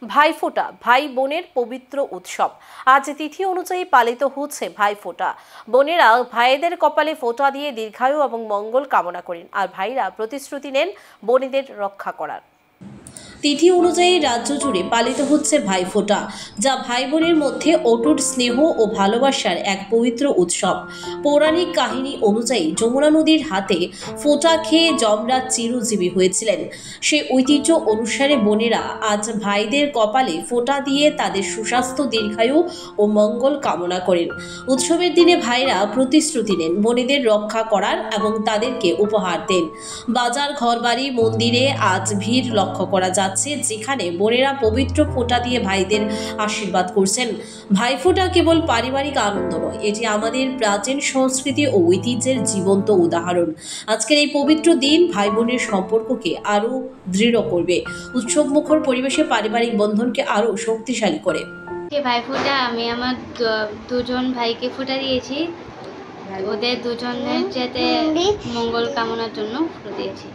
ভাইফোঁটা ভাই বোনের পবিত্র উৎসব। আজ তিথি অনুযায়ী পালিত হচ্ছে ভাইফোঁটা। বোনেরা ভাইদের কপালে ফোঁটা দিয়ে দীর্ঘায়ু এবং মঙ্গল কামনা করেন, আর ভাইরা প্রতিশ্রুতি নেন বোনেদের রক্ষা করার। তিথি অনুযায়ী রাজ্য জুড়ে পালিত হচ্ছে ভাইফোঁটা, যা ভাই বোনের মধ্যে অটুট স্নেহ ও ভালোবাসার এক পবিত্র উৎসব। পৌরাণিক কাহিনী অনুযায়ী যমুনা নদীর হাতে ফোঁটা খেয়ে যমরাজ চিরজীবী হয়েছিলেন। সেই ঐতিহ্য অনুসারে বোনেরা আজ ভাইদের কপালে ফোঁটা দিয়ে তাদের সুস্বাস্থ্য, দীর্ঘায়ু ও মঙ্গল কামনা করেন। উৎসবের দিনে ভাইরা প্রতিশ্রুতি নেন বোনেদের রক্ষা করার এবং তাদেরকে উপহার দেন। বাজার, ঘরবাড়ি, মন্দিরে আজ ভিড় লক্ষ্য করা যাচ্ছে, যেখানে বোনেরা পবিত্র ফোঁটা দিয়ে ভাইদের আশীর্বাদ করছেন। ভাইফোঁটা কেবল পারিবারিক আনন্দ নয়, এটি আমাদের প্রাচীন সংস্কৃতি ও ঐতিহ্যের জীবন্ত উদাহরণ। আজকের এই পবিত্র দিন ভাই বোনের সম্পর্ককে আরও দৃঢ় করবে, উৎসব মুখর পরিবেশে পারিবারিক বন্ধনকে আরও শক্তিশালী করে। ভাইফোঁটা আমি আমার দুজন ভাইকে ফোঁটা দিয়েছি, ওদের দুজনের যাতে মঙ্গল কামনার জন্য ফোঁটা দিয়েছি।